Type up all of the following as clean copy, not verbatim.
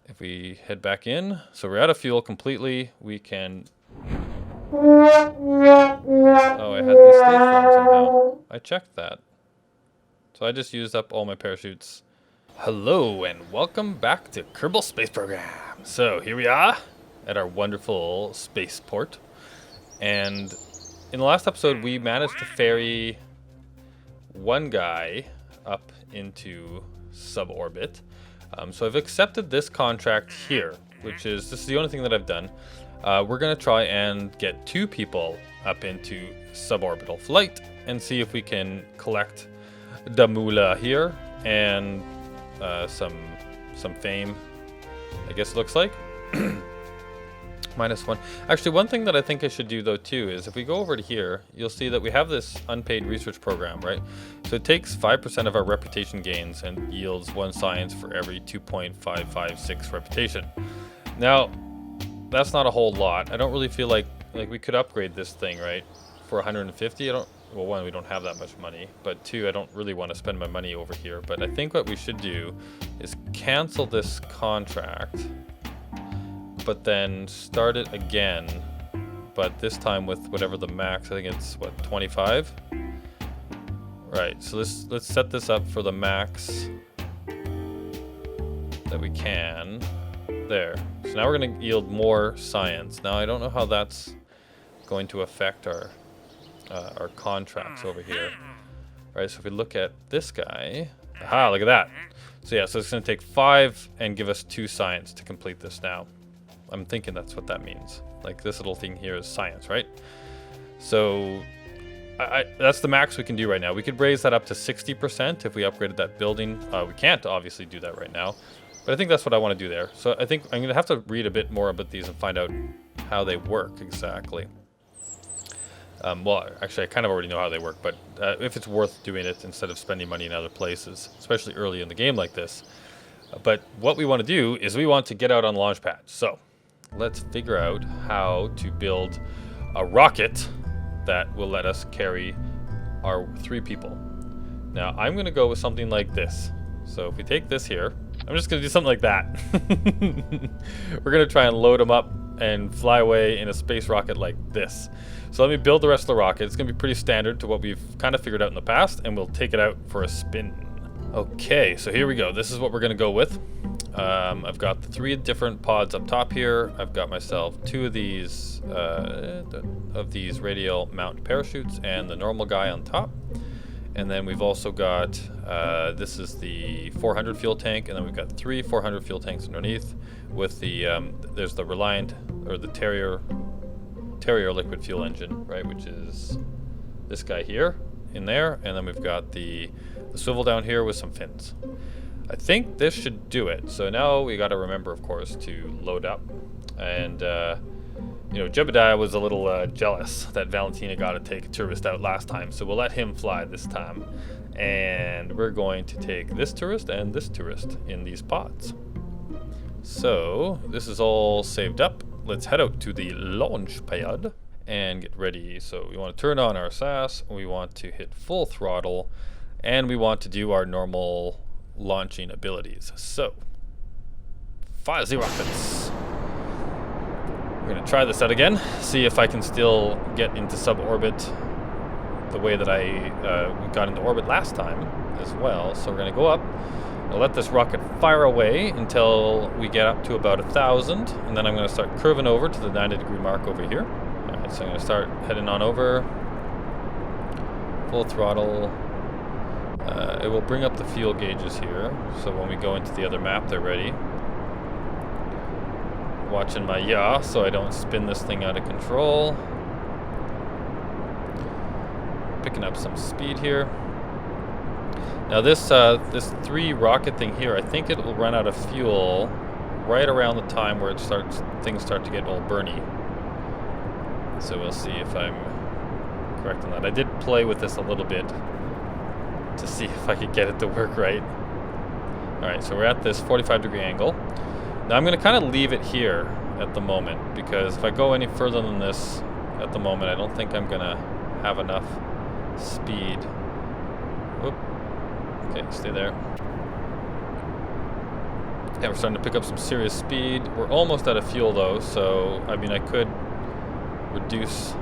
If we head back in, so we're out of fuel completely, we can... Oh, I had these stage wrong somehow. I checked that. So I just used up all my parachutes. Hello and welcome back to Kerbal Space Program. So here we are at our wonderful spaceport. And in the last episode we managed to ferry one guy up into Sub-Orbit. So I've accepted this contract here, which is, this is the only thing that I've done. We're going to try and get 2 people up into suborbital flight and see if we can collect the moolah here and some fame, I guess it looks like. -1. Actually, one thing that I think I should do though too is if we go over to here, you'll see that we have this unpaid research program, right? So it takes 5% of our reputation gains and yields 1 science for every 2.556 reputation. Now, that's not a whole lot. I don't really feel like we could upgrade this thing, right? For 150, well, 1, we don't have that much money, but 2, I don't really want to spend my money over here. But I think what we should do is cancel this contract, but then start it again, but this time with whatever the max, I think it's what, 25? Right, so let's set this up for the max that we can. There. So now we're going to yield more science. Now I don't know how that's going to affect our contracts over here. All right, so if we look at this guy, aha, look at that. So yeah, so it's going to take 5 and give us 2 science to complete this now. I'm thinking that's what that means. Like this little thing here is science, right? So that's the max we can do right now. We could raise that up to 60% if we upgraded that building. We can't obviously do that right now, but I think that's what I want to do there. So I think I'm going to have to read a bit more about these and find out how they work exactly. Well, actually, I kind of already know how they work, but if it's worth doing it instead of spending money in other places, especially early in the game like this. But what we want to do is we want to get out on the launch pad. So let's figure out how to build a rocket that will let us carry our 3 people. Now, I'm going to go with something like this. So if we take this here, I'm just going to do something like that. We're going to try and load them up and fly away in a space rocket like this. So let me build the rest of the rocket. It's going to be pretty standard to what we've kind of figured out in the past, and we'll take it out for a spin. Okay, so here we go. This is what we're going to go with. I've got the 3 different pods up top here. I've got myself 2 of these radial mount parachutes and the normal guy on top. And then we've also got, this is the 400 fuel tank, and then we've got 3 400 fuel tanks underneath with the, there's the Reliant, or the Terrier liquid fuel engine, right, which is this guy here in there, and then we've got the swivel down here with some fins. I think this should do it. So now we got to remember, of course, to load up. And, you know, Jebediah was a little jealous that Valentina got to take a tourist out last time. So we'll let him fly this time. And we're going to take this tourist and this tourist in these pods. So this is all saved up. Let's head out to the launch pad and get ready. So we want to turn on our SAS. We want to hit full throttle. And we want to do our normal launching abilities. So, fire the rockets. We're going to try this out again, see if I can still get into suborbit the way that I got into orbit last time as well. So we're going to go up. I'll let this rocket fire away until we get up to about 1,000, and then I'm going to start curving over to the 90-degree mark over here. Alright, so I'm going to start heading on over. Full throttle. It will bring up the fuel gauges here, so when we go into the other map, they're ready. Watching my yaw, so I don't spin this thing out of control. Picking up some speed here. Now this 3 rocket thing here, I think it will run out of fuel right around the time where things start to get all burny. So we'll see if I'm correct on that. I did play with this a little bit to see if I could get it to work right. Alright, so we're at this 45-degree angle. Now I'm going to kind of leave it here at the moment, because if I go any further than this at the moment, I don't think I'm going to have enough speed. Whoop. Okay, stay there. Yeah, we're starting to pick up some serious speed. We're almost out of fuel though, so I mean I could reduce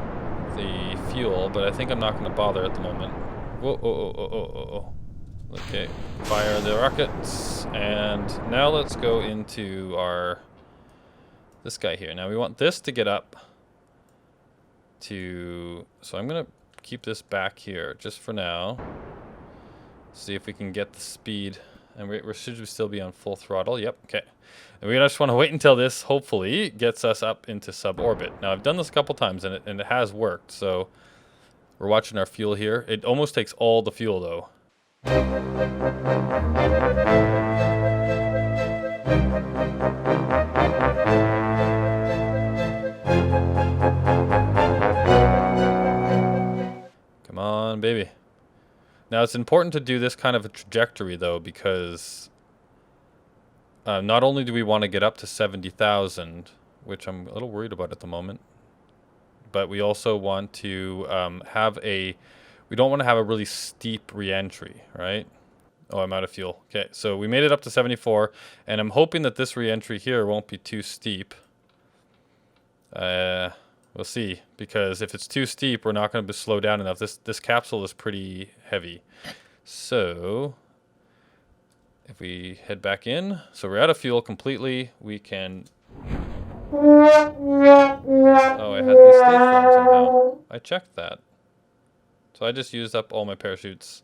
the fuel, but I think I'm not going to bother at the moment. Whoa, oh. Okay, fire the rockets, and now let's go into this guy here. Now we want this to get up to, so I'm going to keep this back here just for now. See if we can get the speed. And we should still be on full throttle. Yep, okay. And we just want to wait until this, hopefully, gets us up into sub-orbit. Now, I've done this a couple times, and it has worked. So, we're watching our fuel here. It almost takes all the fuel, though. Come on, baby. Now, it's important to do this kind of a trajectory, though, because not only do we want to get up to 70,000, which I'm a little worried about at the moment, but we also want to we don't want to have a really steep re-entry, right? Oh, I'm out of fuel. Okay, so we made it up to 74, and I'm hoping that this re-entry here won't be too steep. We'll see, because if it's too steep, we're not going to slow down enough. This capsule is pretty heavy. So, if we head back in, so we're out of fuel completely, we can... Oh, I had these stage runs somehow. I checked that. So I just used up all my parachutes.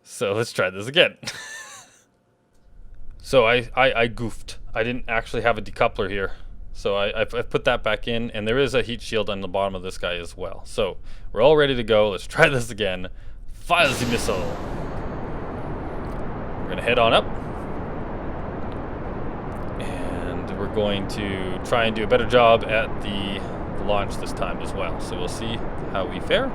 So let's try this again. So I goofed. I didn't actually have a decoupler here. So I've put that back in, and there is a heat shield on the bottom of this guy as well. So we're all ready to go. Let's try this again. Fire the missile. We're gonna head on up, and we're going to try and do a better job at the launch this time as well. So we'll see how we fare.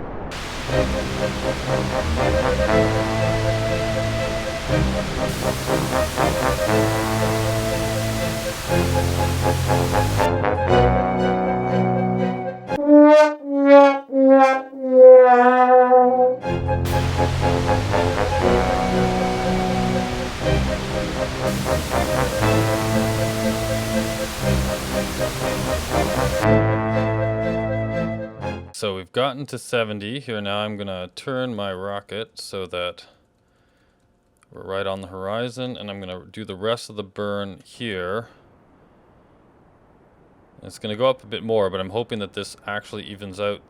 So we've gotten to 70 here. Now I'm gonna turn my rocket so that we're right on the horizon, and I'm gonna do the rest of the burn here. It's gonna go up a bit more, but I'm hoping that this actually evens out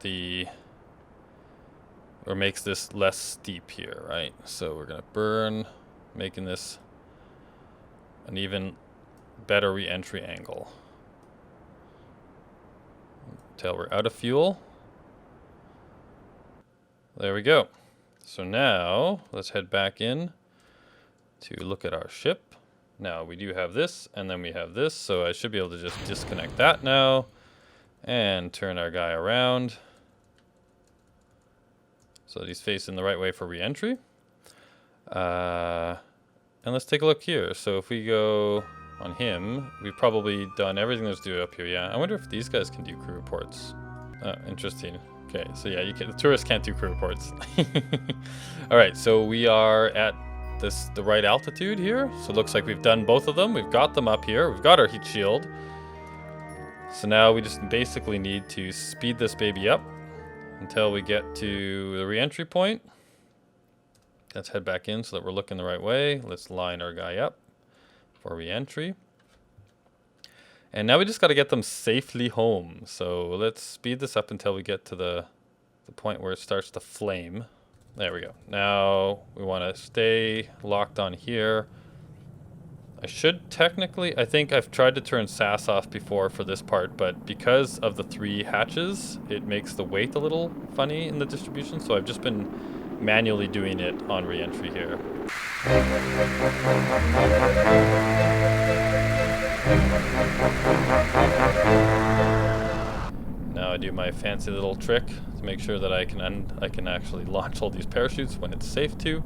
or makes this less steep here, right? So we're gonna burn, making this an even better re-entry angle. Until we're out of fuel. There we go. So now let's head back in to look at our ship. Now we do have this, and then we have this, so I should be able to just disconnect that now and turn our guy around so that he's facing the right way for re-entry. And let's take a look here. So if we go on him, we've probably done everything there's to do up here. Yeah, I wonder if these guys can do crew reports. Oh, interesting. Okay, so yeah, the tourists can't do crew reports. All right, so we are at the right altitude here. So it looks like we've done both of them. We've got them up here. We've got our heat shield. So now we just basically need to speed this baby up until we get to the re-entry point. Let's head back in so that we're looking the right way. Let's line our guy up for re-entry. And now we just got to get them safely home. So let's speed this up until we get to the point where it starts to flame. There we go. Now we want to stay locked on here. I should technically, I think I've tried to turn SAS off before for this part, but because of the 3 hatches, it makes the weight a little funny in the distribution. So I've just been manually doing it on re-entry here. Now I do my fancy little trick to make sure that I can actually launch all these parachutes when it's safe to.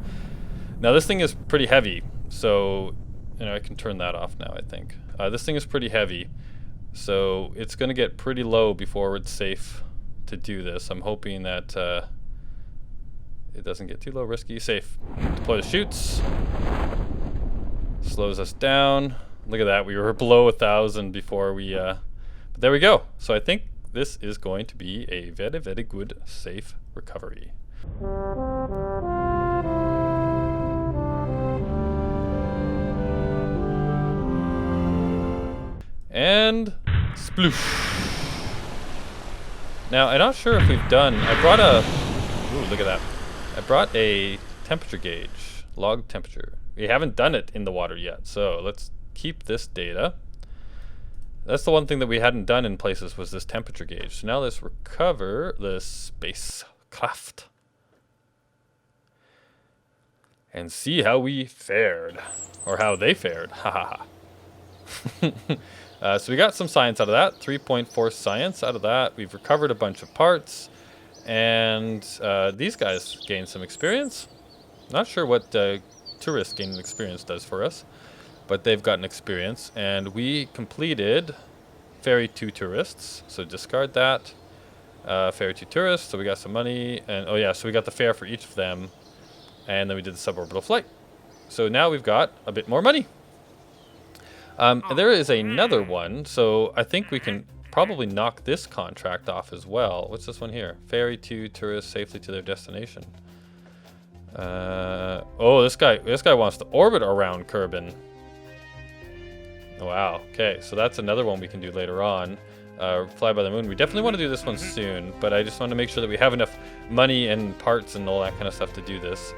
Now this thing is pretty heavy, so I can turn that off now, I think. This thing is pretty heavy, so it's going to get pretty low before it's safe to do this. I'm hoping that it doesn't get too low, risky, safe. Deploy the chutes. Slows us down. Look at that. We were below 1,000 before we... but there we go. So I think this is going to be a very, very good, safe recovery. And sploosh. Now, I'm not sure if we've done... I brought a... Ooh, look at that. I brought a temperature gauge. Log temperature. We haven't done it in the water yet, so let's keep this data. That's the one thing that we hadn't done in places was this temperature gauge. So now let's recover the spacecraft and see how we fared, or how they fared. Ha ha ha. So we got some science out of that. 3.4 science out of that. We've recovered a bunch of parts, and these guys gained some experience. Not sure what tourists gaining experience does for us, but they've gotten experience, and we completed ferry 2 tourists, so discard that. Ferry 2 tourists, so we got some money, and oh yeah, so we got the fare for each of them, and then we did the suborbital flight. So now we've got a bit more money. And there is another one, so I think we can probably knock this contract off as well. What's this one here? Ferry 2 tourists safely to their destination. Oh, this guy wants to orbit around Kerbal. Wow. Okay, so that's another one we can do later on. Fly by the moon. We definitely want to do this one soon, but I just want to make sure that we have enough money and parts and all that kind of stuff to do this.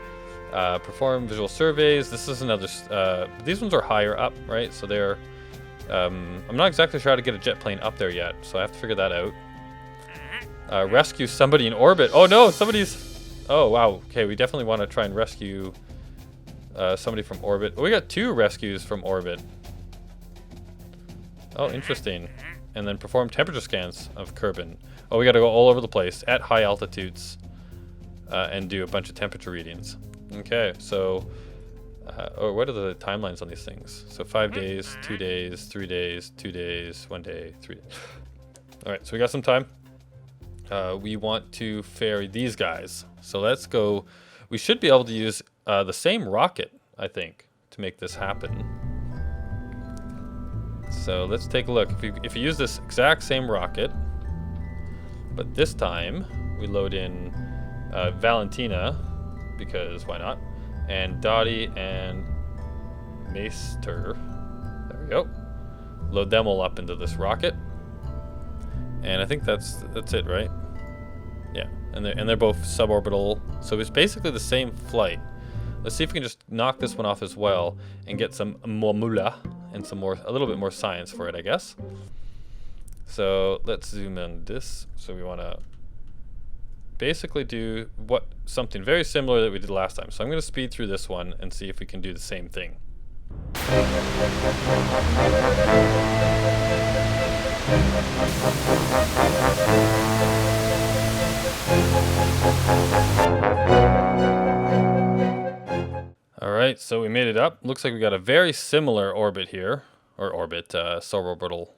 Perform visual surveys. This is another. These ones are higher up, right? So they're. I'm not exactly sure how to get a jet plane up there yet, so I have to figure that out. Rescue somebody in orbit. Oh no, somebody's. Oh wow. Okay, we definitely want to try and rescue somebody from orbit. Oh, we got 2 rescues from orbit. Oh, interesting. And then perform temperature scans of Kerbal. Oh, we got to go all over the place at high altitudes and do a bunch of temperature readings. Okay, so oh, what are the timelines on these things? So 5 days, 2 days, 3 days, 2 days, 1 day, 3 days. All right, so we got some time. We want to ferry these guys. So let's go. We should be able to use the same rocket, I think, to make this happen. So let's take a look. If you use this exact same rocket, but this time we load in Valentina, because why not? And Dottie and Maester. There we go. Load them all up into this rocket. And I think that's it, right? Yeah, and they're both suborbital, so it's basically the same flight. Let's see if we can just knock this one off as well and get some more moolah and a little bit more science for it, I guess. So let's zoom in this. So we want to basically do something very similar that we did last time. So I'm going to speed through this one and see if we can do the same thing. Alright, so we made it up. Looks like we got a very similar orbit here, or orbit, suborbital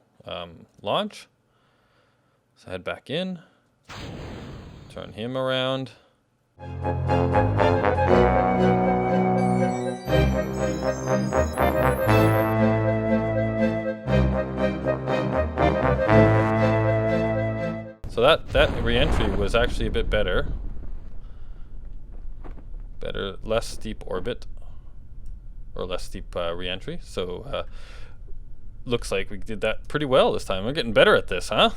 launch. So head back in, turn him around. So that re-entry was actually a bit better. Less steep orbit, or less steep re-entry. So looks like we did that pretty well this time. We're getting better at this, huh?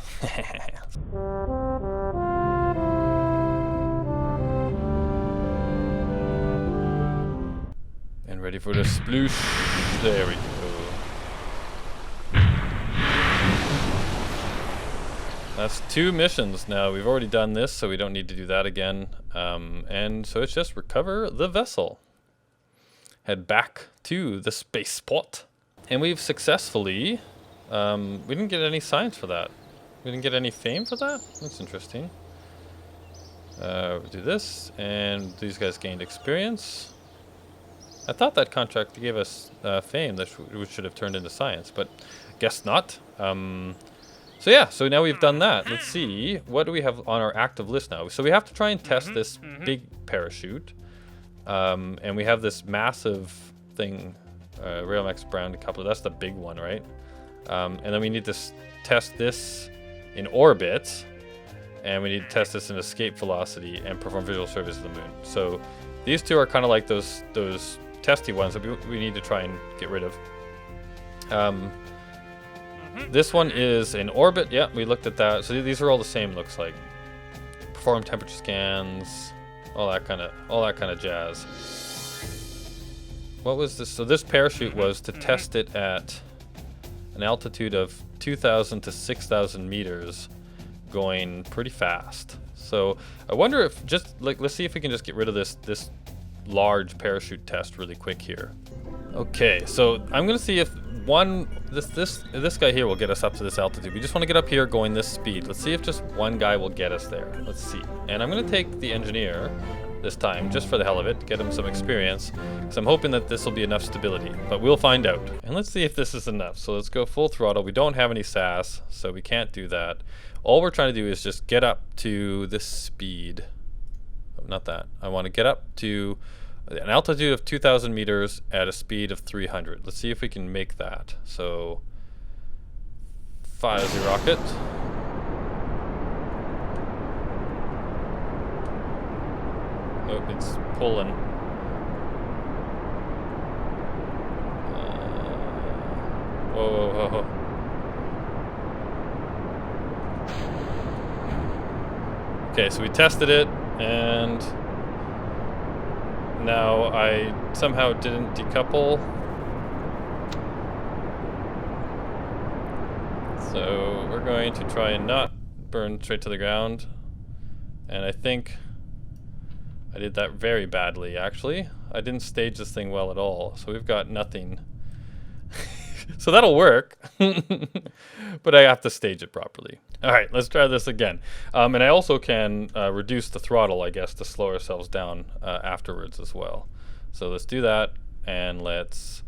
And ready for the sploosh. There we go. That's 2 missions now. We've already done this, so we don't need to do that again. And so it's just recover the vessel. Head back to the spaceport. And we've successfully... we didn't get any science for that. We didn't get any fame for that? That's interesting. We'll do this, and these guys gained experience. I thought that contract gave us fame that we should have turned into science, but guess not. So yeah, so now we've done that. Let's see, what do we have on our active list now? So we have to try and test this big parachute. And we have this massive thing Rail max brown decoupler. That's the big one, right? And then we need to test this in orbit, and we need to test this in escape velocity and perform visual surveys of the moon. So these two are kind of like those testy ones that we need to try and get rid of. This one is in orbit. Yeah, we looked at that. So these are all the same, looks like. Perform temperature scans, all that kind of jazz. What was this? So this parachute was to test it at an altitude of 2,000 to 6,000 meters, going pretty fast. So I wonder if let's see if we can just get rid of this large parachute test really quick here. Okay, so I'm gonna see if this guy here will get us up to this altitude. We just want to get up here going this speed. Let's see if just one guy will get us there. Let's see. And I'm gonna take the engineer this time, just for the hell of it, get him some experience, because I'm hoping that this will be enough stability, but we'll find out. And let's see if this is enough. So let's go full throttle. We don't have any SAS, so we can't do that. All we're trying to do is just get up to this speed. Oh, not that. I want to get up to an altitude of 2,000 meters at a speed of 300. Let's see if we can make that. So, fire the rocket. Oh, it's pulling. Whoa. Okay, so we tested it, and now I somehow didn't decouple. So we're going to try and not burn straight to the ground. And I think I did that very badly, actually. I didn't stage this thing well at all, so we've got nothing. So that'll work, but I have to stage it properly. All right, let's try this again. And I also can reduce the throttle, I guess, to slow ourselves down afterwards as well. So let's do that, and let's...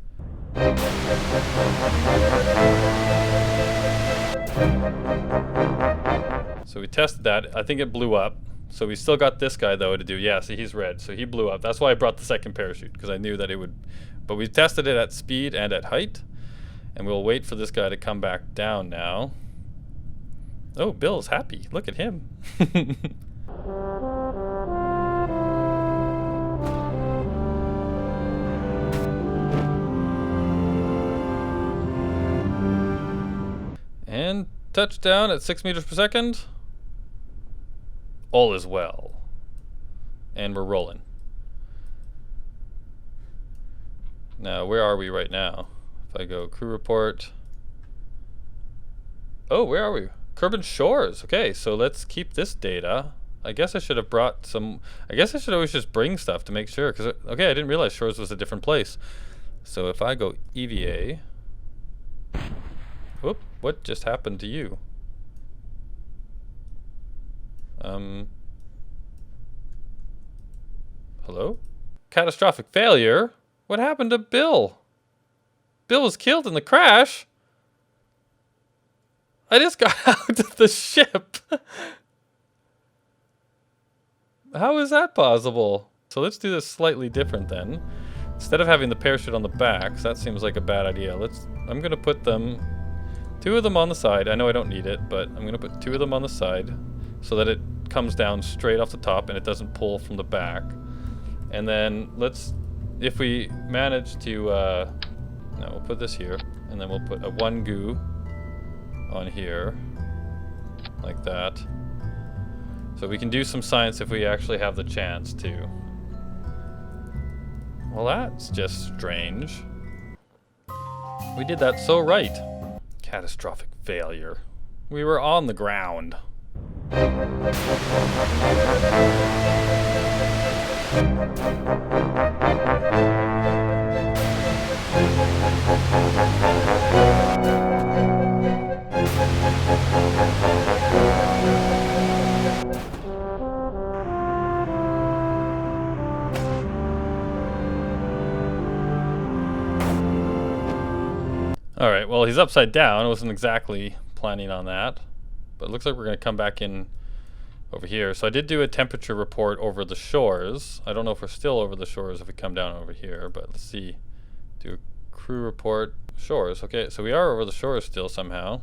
So we tested that. I think it blew up. So we still got this guy, though, to do. Yeah, see, he's red, so he blew up. That's why I brought the second parachute, because I knew that it would... But we tested it at speed and at height. And we'll wait for this guy to come back down now. Oh, Bill's happy. Look at him. And touchdown at 6 meters per second. All is well. And we're rolling. Now, where are we right now? If I go crew report. Oh, where are we? Kerbal Shores. Okay, so let's keep this data. I guess I should have brought some... I guess I should always just bring stuff to make sure. Because, okay, I didn't realize Shores was a different place. So if I go EVA... Whoop, what just happened to you? Hello? Catastrophic failure? What happened to Bill? Bill was killed in the crash. I just got out of the ship. How is that possible? So let's do this slightly different then. Instead of having the parachute on the back, 'cause that seems like a bad idea. I'm gonna put them, 2 of them on the side. I know I don't need it, but I'm gonna put 2 of them on the side so that it comes down straight off the top and it doesn't pull from the back. And then if we manage to, no, we'll put this here, and then we'll put a 1 goo on here, like that. So we can do some science if we actually have the chance to. Well, that's just strange. We did that so right. Catastrophic failure. We were on the ground. All right, well, he's upside down. I wasn't exactly planning on that, but it looks like we're going to come back in over here. So I did do a temperature report over the shores. I don't know if we're still over the shores if we come down over here, but let's see. Do a crew report. Shores. Okay, so we are over the shores still somehow.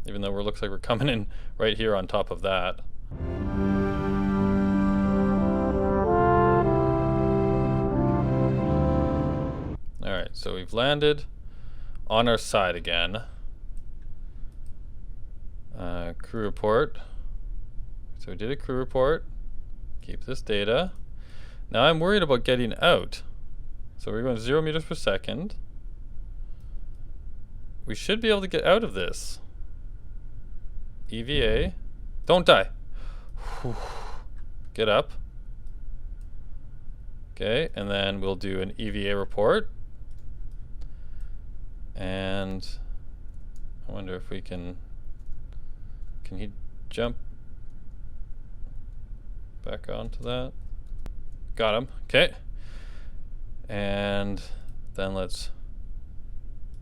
Even though it looks like we're coming in right here on top of that. Alright, so we've landed on our side again. Crew report. So we did a crew report. Keep this data. Now I'm worried about getting out. So we're going 0 meters per second. We should be able to get out of this. EVA. Don't die. Whew. Get up. Okay, and then we'll do an EVA report. And I wonder if we can he jump back onto that? Got him. Okay. And then let's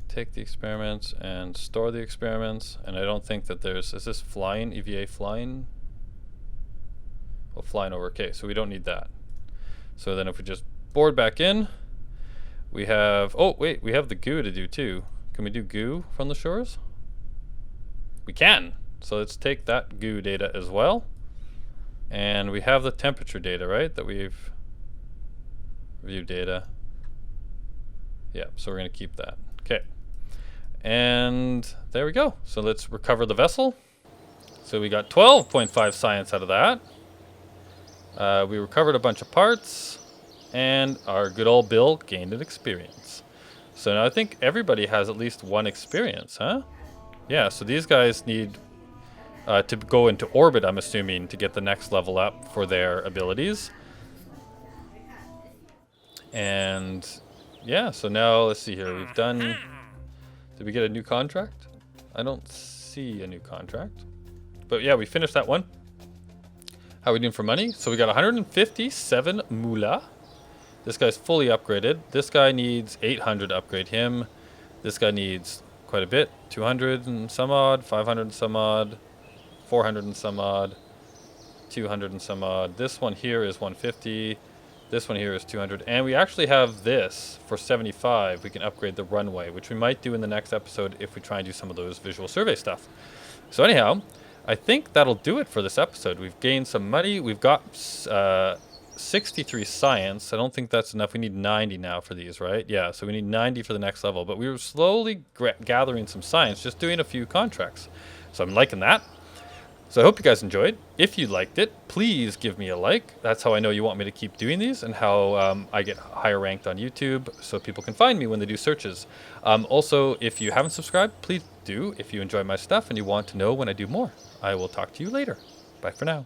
take the experiments and store the experiments. And I don't think that there's, is this flying, EVA flying? Oh, flying over. Okay, so we don't need that. So then if we just board back in, we have, oh wait, we have the goo to do too. Can we do goo from the shores? We can. So let's take that goo data as well. And we have the temperature data, right? That we've view data. Yeah, so we're going to keep that. Okay. And there we go. So let's recover the vessel. So we got 12.5 science out of that. We recovered a bunch of parts. And our good old Bill gained an experience. So now I think everybody has at least one experience, huh? Yeah, so these guys need to go into orbit, I'm assuming, to get the next level up for their abilities. And yeah, so now let's see here. We've done... Did we get a new contract? I don't see a new contract. But yeah, we finished that one. How are we doing for money? So we got 157 moolah. This guy's fully upgraded. This guy needs 800 to upgrade him. This guy needs quite a bit. 200 and some odd, 500 and some odd, 400 and some odd, 200 and some odd. This one here is 150. This one here is 200. And we actually have this for 75. We can upgrade the runway, which we might do in the next episode if we try and do some of those visual survey stuff. So anyhow, I think that'll do it for this episode. We've gained some money. We've got 63 science. I don't think that's enough. We need 90 now for these, right? Yeah, so we need 90 for the next level. But we were slowly gathering some science, just doing a few contracts. So I'm liking that. So I hope you guys enjoyed. If you liked it, please give me a like. That's how I know you want me to keep doing these and how I get higher ranked on YouTube so people can find me when they do searches. Also, if you haven't subscribed, please do if you enjoy my stuff and you want to know when I do more. I will talk to you later. Bye for now.